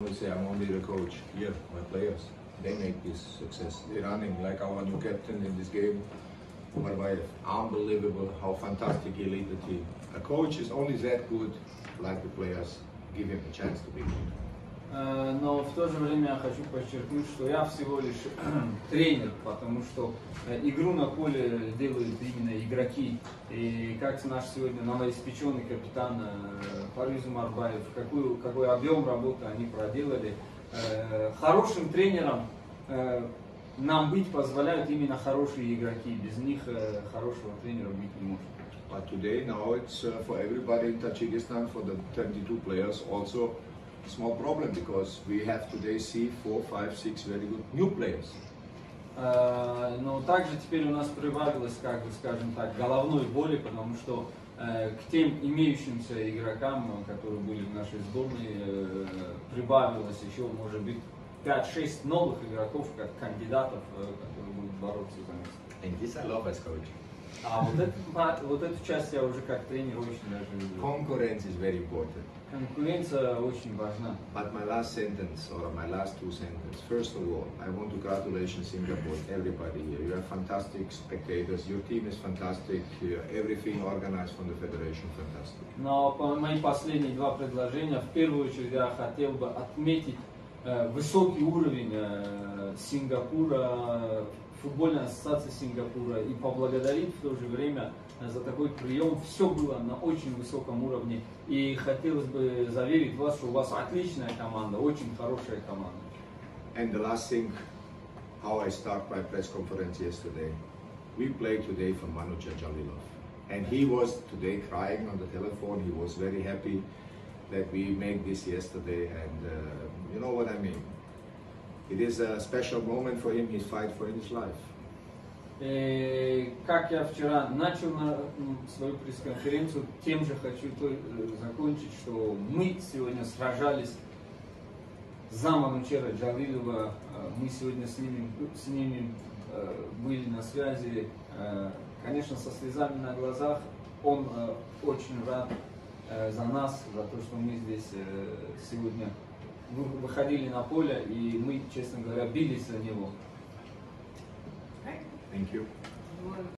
We say I'm only the coach. Here, my players, they make this success. They're running like our new captain in this game, Marbayev. Unbelievable how fantastic he lead the team. A coach is only that good, like the players, give him a chance to be good. Но в то же время я хочу подчеркнуть, что я всего лишь тренер, потому что игру на поле делают именно игроки. И как наш сегодня новоиспеченный капитан Парвиз Умарбаев, какой объем работы они проделали. Хорошим тренером нам быть позволяют именно хорошие игроки. Без них хорошего тренера быть не может. But today, now it's for everybody in Tajikistan, for the 22 players also. Small problem because we have today see 4, 5, 6 very good new players. Но также теперь у нас прибавилось, как бы скажем так, головной боли, потому что к тем имеющимся игрокам, которые были в нашей сборной, прибавилось еще, может быть, 5-6 новых игроков, как кандидатов, которые будут бороться за место. And this I love as coach. А вот эту часть я уже как тренер очень даже люблю. Concurrence is very important. Конкуренция очень важна. But my last sentence, or my last two sentences, first of all, I want to congratulate Singapore, everybody here. You are fantastic spectators, your team is fantastic, everything organized from the federation, fantastic. Но мои последние два предложения, в первую очередь я хотел бы отметить высокий уровень Сингапура, футбольной ассоциации Сингапура, и поблагодарить в то же время за такой прием. Все было на очень высоком уровне. И хотелось бы заверить вас, что у вас отличная команда, очень хорошая команда. And the last thing, how I start my press conference yesterday. We played today for Manucha Jalilov. And he was today crying on the telephone. He was very happy that we made this yesterday. And you know what I mean. It is a special moment for him, his fight for his life. Как я вчера начал свою пресс-конференцию, тем же хочу закончить, что мы сегодня сражались за Манучера Джалилова, мы сегодня с ними были на связи, конечно, со слезами на глазах. Он очень рад за нас, за то, что мы здесь сегодня выходили на поле, и мы, честно говоря, бились за него. Thank you.